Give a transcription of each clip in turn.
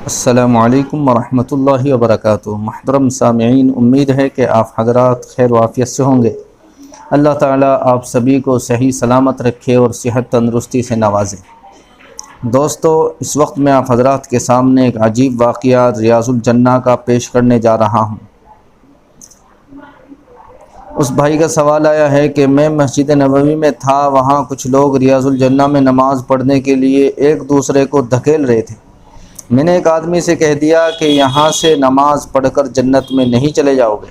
السلام علیکم ورحمۃ اللہ وبرکاتہ۔ محترم سامعین، امید ہے کہ آپ حضرات خیر و عافیت سے ہوں گے۔ اللہ تعالیٰ آپ سبھی کو صحیح سلامت رکھے اور صحت تندرستی سے نوازے۔ دوستو، اس وقت میں آپ حضرات کے سامنے ایک عجیب واقعہ ریاض الجنہ کا پیش کرنے جا رہا ہوں۔ اس بھائی کا سوال آیا ہے کہ میں مسجد نبوی میں تھا، وہاں کچھ لوگ ریاض الجنہ میں نماز پڑھنے کے لیے ایک دوسرے کو دھکیل رہے تھے۔ میں نے ایک آدمی سے کہہ دیا کہ یہاں سے نماز پڑھ کر جنت میں نہیں چلے جاؤ گے،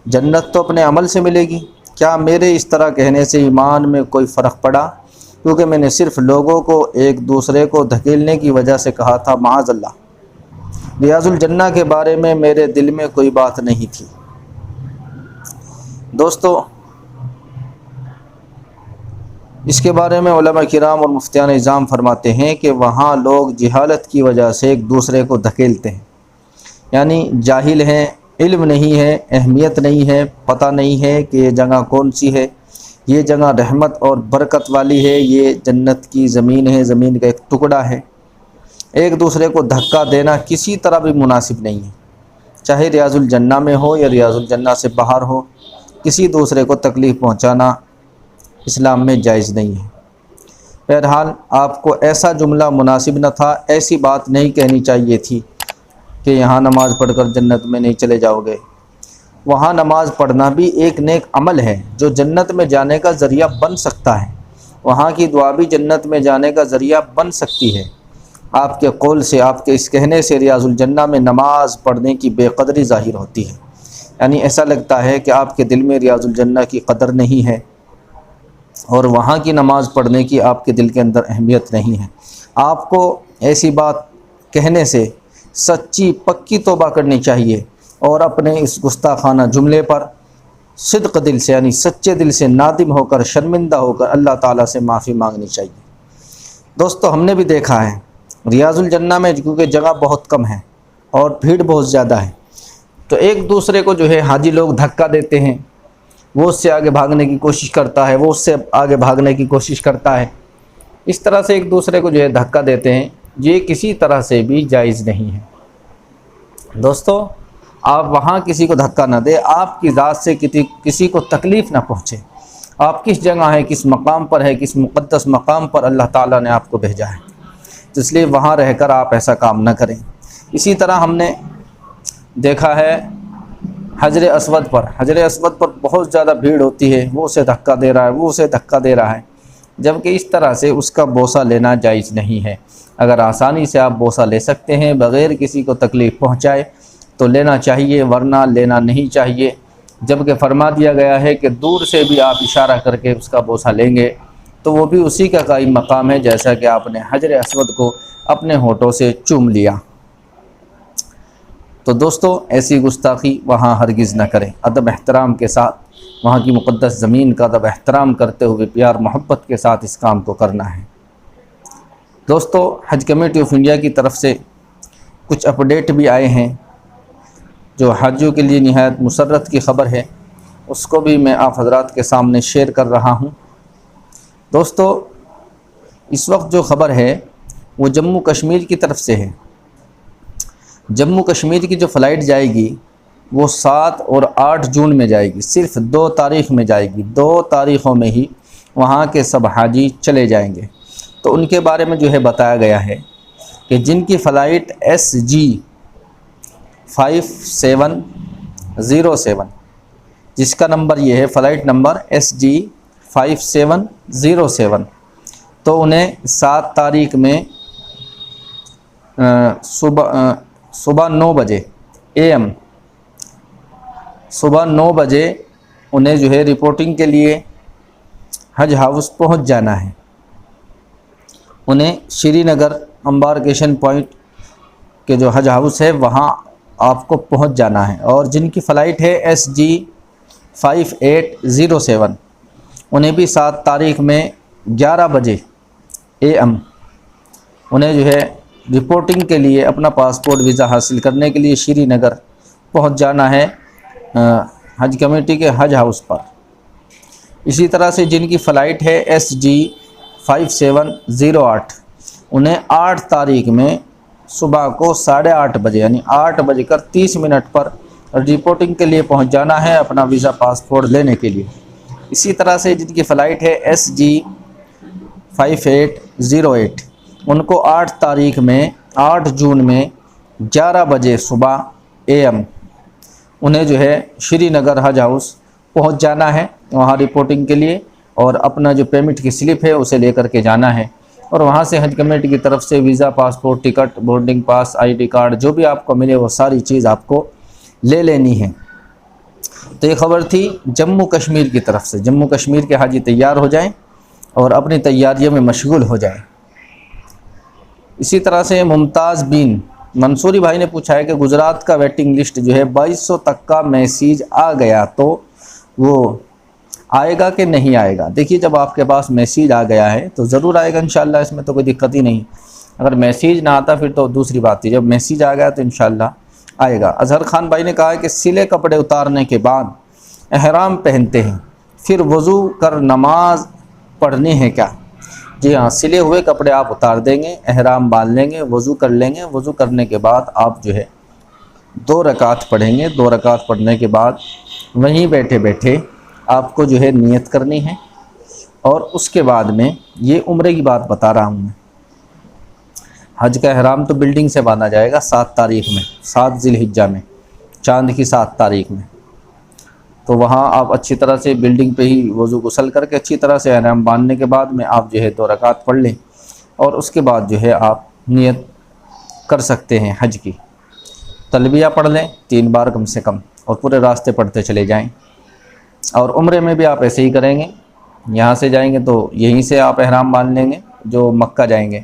جنت تو اپنے عمل سے ملے گی۔ کیا میرے اس طرح کہنے سے ایمان میں کوئی فرق پڑا؟ کیونکہ میں نے صرف لوگوں کو ایک دوسرے کو دھکیلنے کی وجہ سے کہا تھا۔ معاذ اللہ، ریاض الجنہ کے بارے میں میرے دل میں کوئی بات نہیں تھی۔ دوستو، اس کے بارے میں علماء کرام اور مفتیان اعظام فرماتے ہیں کہ وہاں لوگ جہالت کی وجہ سے ایک دوسرے کو دھکیلتے ہیں، یعنی جاہل ہیں، علم نہیں ہے، اہمیت نہیں ہے، پتہ نہیں ہے کہ یہ جگہ کون سی ہے، یہ جگہ رحمت اور برکت والی ہے، یہ جنت کی زمین ہے، زمین کا ایک ٹکڑا ہے۔ ایک دوسرے کو دھکا دینا کسی طرح بھی مناسب نہیں ہے، چاہے ریاض الجنہ میں ہو یا ریاض الجنہ سے باہر ہو۔ کسی دوسرے کو تکلیف پہنچانا اسلام میں جائز نہیں ہے۔ بہرحال آپ کو ایسا جملہ مناسب نہ تھا، ایسی بات نہیں کہنی چاہیے تھی کہ یہاں نماز پڑھ کر جنت میں نہیں چلے جاؤ گے۔ وہاں نماز پڑھنا بھی ایک نیک عمل ہے جو جنت میں جانے کا ذریعہ بن سکتا ہے۔ وہاں کی دعا بھی جنت میں جانے کا ذریعہ بن سکتی ہے۔ آپ کے قول سے، آپ کے اس کہنے سے ریاض الجنہ میں نماز پڑھنے کی بے قدری ظاہر ہوتی ہے، یعنی ایسا لگتا ہے کہ آپ کے دل میں ریاض الجنہ کی قدر نہیں ہے اور وہاں کی نماز پڑھنے کی آپ کے دل کے اندر اہمیت نہیں ہے۔ آپ کو ایسی بات کہنے سے سچی پکی توبہ کرنی چاہیے اور اپنے اس گستاخانہ جملے پر صدق دل سے، یعنی سچے دل سے نادم ہو کر، شرمندہ ہو کر اللہ تعالیٰ سے معافی مانگنی چاہیے۔ دوستو، ہم نے بھی دیکھا ہے ریاض الجنہ میں کیونکہ جگہ بہت کم ہے اور بھیڑ بہت زیادہ ہے، تو ایک دوسرے کو جو ہے حاجی لوگ دھکا دیتے ہیں، وہ اس سے آگے بھاگنے کی کوشش کرتا ہے، وہ اس سے آگے بھاگنے کی کوشش کرتا ہے، اس طرح سے ایک دوسرے کو جو ہے دھکا دیتے ہیں۔ یہ کسی طرح سے بھی جائز نہیں ہے۔ دوستو، آپ وہاں کسی کو دھکا نہ دیں، آپ کی ذات سے کسی کو تکلیف نہ پہنچے۔ آپ کس جگہ ہیں، کس مقام پر ہے، کس مقدس مقام پر اللہ تعالیٰ نے آپ کو بھیجا ہے، تو اس لیے وہاں رہ کر آپ ایسا کام نہ کریں۔ اسی طرح ہم نے دیکھا ہے حجر اسود پر بہت زیادہ بھیڑ ہوتی ہے، وہ اسے دھکا دے رہا ہے، وہ اسے دھکا دے رہا ہے، جبکہ اس طرح سے اس کا بوسہ لینا جائز نہیں ہے۔ اگر آسانی سے آپ بوسہ لے سکتے ہیں بغیر کسی کو تکلیف پہنچائے تو لینا چاہیے، ورنہ لینا نہیں چاہیے، جبکہ فرما دیا گیا ہے کہ دور سے بھی آپ اشارہ کر کے اس کا بوسہ لیں گے تو وہ بھی اسی کا قائم مقام ہے، جیسا کہ آپ نے حجر اسود کو اپنے ہونٹوں سے چوم لیا۔ تو دوستو، ایسی گستاخی وہاں ہرگز نہ کریں۔ ادب احترام کے ساتھ وہاں کی مقدس زمین کا ادب احترام کرتے ہوئے پیار محبت کے ساتھ اس کام کو کرنا ہے۔ دوستو، حج کمیٹی آف انڈیا کی طرف سے کچھ اپڈیٹ بھی آئے ہیں جو حاجیوں کے لیے نہایت مسرت کی خبر ہے، اس کو بھی میں آپ حضرات کے سامنے شیئر کر رہا ہوں۔ دوستو، اس وقت جو خبر ہے وہ جموں کشمیر کی طرف سے ہے۔ جموں کشمیر کی جو فلائٹ جائے گی وہ 7 اور 8 جون میں جائے گی، صرف 2 تاریخ میں جائے گی۔ 2 تاریخوں میں ہی وہاں کے سب حاجی چلے جائیں گے۔ تو ان کے بارے میں جو ہے بتایا گیا ہے کہ جن کی فلائٹ SG 5707، جس کا نمبر یہ ہے فلائٹ نمبر SG 5707، تو انہیں 7 تاریخ میں صبح 9 بجے AM صبح 9 بجے انہیں جو ہے رپورٹنگ کے لیے حج ہاؤس پہنچ جانا ہے۔ انہیں شری نگر امبارکیشن پوائنٹ کے جو حج ہاؤس ہے وہاں آپ کو پہنچ جانا ہے، اور جن کی فلائٹ ہے SG 5807 انہیں بھی 7 تاریخ میں 11 بجے AM انہیں جو ہے رپورٹنگ کے لیے اپنا پاسپورٹ ویزا حاصل کرنے کے لیے شری نگر پہنچ جانا ہے حج کمیٹی کے حج ہاؤس پر۔ اسی طرح سے جن کی فلائٹ ہے SG 5708 انہیں 8 تاریخ میں صبح کو 8:30 بجے یعنی 8:30 پر رپورٹنگ کے لیے پہنچ جانا ہے اپنا ویزا پاسپورٹ لینے کے لیے۔ اسی طرح سے جن کی فلائٹ ہے SG 5808 ان کو 8 جون میں 11 بجے صبح AM انہیں جو ہے شری نگر حج ہاؤس پہنچ جانا ہے وہاں رپورٹنگ کے لیے، اور اپنا جو پیمنٹ کی سلپ ہے اسے لے کر کے جانا ہے، اور وہاں سے حج کمیٹی کی طرف سے visa passport ticket boarding pass ID card جو بھی آپ کو ملے وہ ساری چیز آپ کو لے لینی ہے۔ تو یہ خبر تھی جموں کشمیر کی طرف سے۔ جموں کشمیر کے حاجی تیار ہو جائیں اور اپنی تیاریوں میں مشغول ہو جائیں۔ اسی طرح سے ممتاز بین منصوری بھائی نے پوچھا ہے کہ گجرات کا ویٹنگ لسٹ جو ہے 2200 تک کا میسیج آ گیا تو وہ آئے گا کہ نہیں آئے گا؟ دیکھیے جب آپ کے پاس میسیج آ گیا ہے تو ضرور آئے گا انشاءاللہ، اس میں تو کوئی دقت ہی نہیں۔ اگر میسیج نہ آتا پھر تو دوسری بات تھی، جب میسیج آ گیا تو انشاءاللہ آئے گا۔ اظہر خان بھائی نے کہا ہے کہ سلے کپڑے اتارنے کے بعد احرام پہنتے ہیں پھر وضو کر نماز پڑھنی ہے کیا؟ جی ہاں، سلے ہوئے کپڑے آپ اتار دیں گے، احرام باندھ لیں گے، وضو کر لیں گے، وضو کرنے کے بعد آپ جو ہے 2 رکعت پڑھیں گے۔ 2 رکعت پڑھنے کے بعد وہیں بیٹھے بیٹھے آپ کو جو ہے نیت کرنی ہے، اور اس کے بعد میں یہ عمرے کی بات بتا رہا ہوں میں، حج کا احرام تو بلڈنگ سے باندھا جائے گا 7 تاریخ میں، 7 ذی الحجہ میں، چاند کی 7 تاریخ میں، تو وہاں آپ اچھی طرح سے بلڈنگ پہ ہی وضو غسل کر کے اچھی طرح سے احرام باندھنے کے بعد میں آپ جو ہے 2 رکعت پڑھ لیں، اور اس کے بعد جو ہے آپ نیت کر سکتے ہیں حج کی۔ تلبیہ پڑھ لیں 3 بار کم سے کم، اور پورے راستے پڑھتے چلے جائیں۔ اور عمرے میں بھی آپ ایسے ہی کریں گے، یہاں سے جائیں گے تو یہیں سے آپ احرام باندھ لیں گے جو مکہ جائیں گے،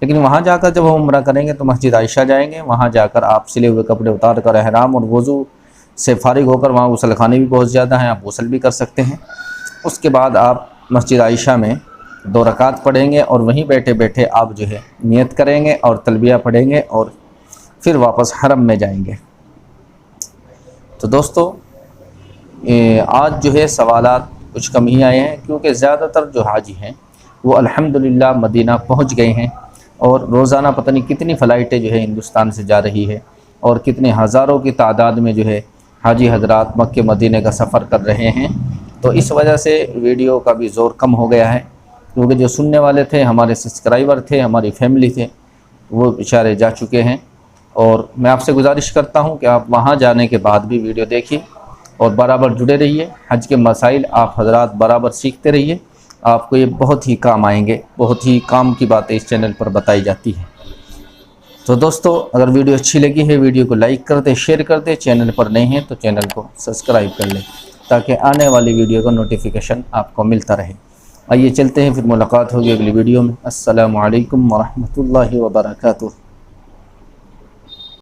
لیکن وہاں جا کر جب ہم عمرہ کریں گے تو مسجد عائشہ جائیں گے، وہاں جا کر آپ سلے ہوئے کپڑے اتار کر احرام اور وضو سے فارغ ہو کر، وہاں غسل خانے بھی بہت زیادہ ہیں، آپ غسل بھی کر سکتے ہیں۔ اس کے بعد آپ مسجد عائشہ میں 2 رکعت پڑھیں گے، اور وہیں بیٹھے بیٹھے آپ جو ہے نیت کریں گے اور تلبیہ پڑھیں گے، اور پھر واپس حرم میں جائیں گے۔ تو دوستو آج جو ہے سوالات کچھ کم ہی آئے ہیں، کیونکہ زیادہ تر جو حاجی ہیں وہ الحمدللہ مدینہ پہنچ گئے ہیں، اور روزانہ پتہ نہیں کتنی فلائٹیں جو ہے ہندوستان سے جا رہی ہے، اور کتنے ہزاروں کی تعداد میں جو ہے حاجی حضرات مکہ مدینہ کا سفر کر رہے ہیں۔ تو اس وجہ سے ویڈیو کا بھی زور کم ہو گیا ہے، کیونکہ جو سننے والے تھے، ہمارے سبسکرائبر تھے، ہماری فیملی تھے، وہ بیچارے جا چکے ہیں۔ اور میں آپ سے گزارش کرتا ہوں کہ آپ وہاں جانے کے بعد بھی ویڈیو دیکھیے اور برابر جڑے رہیے، حج کے مسائل آپ حضرات برابر سیکھتے رہیے، آپ کو یہ بہت ہی کام آئیں گے، بہت ہی کام کی باتیں اس چینل پر بتائی جاتی ہیں۔ تو دوستو اگر ویڈیو اچھی لگی ہے ویڈیو کو لائک کر دیں، شیئر کر دیں، چینل پر نئے ہیں تو چینل کو سبسکرائب کر لیں تاکہ آنے والی ویڈیو کا نوٹیفیکیشن آپ کو ملتا رہے۔ آئیے چلتے ہیں، پھر ملاقات ہوگی اگلی ویڈیو میں۔ السلام علیکم ورحمۃ اللہ وبرکاتہ۔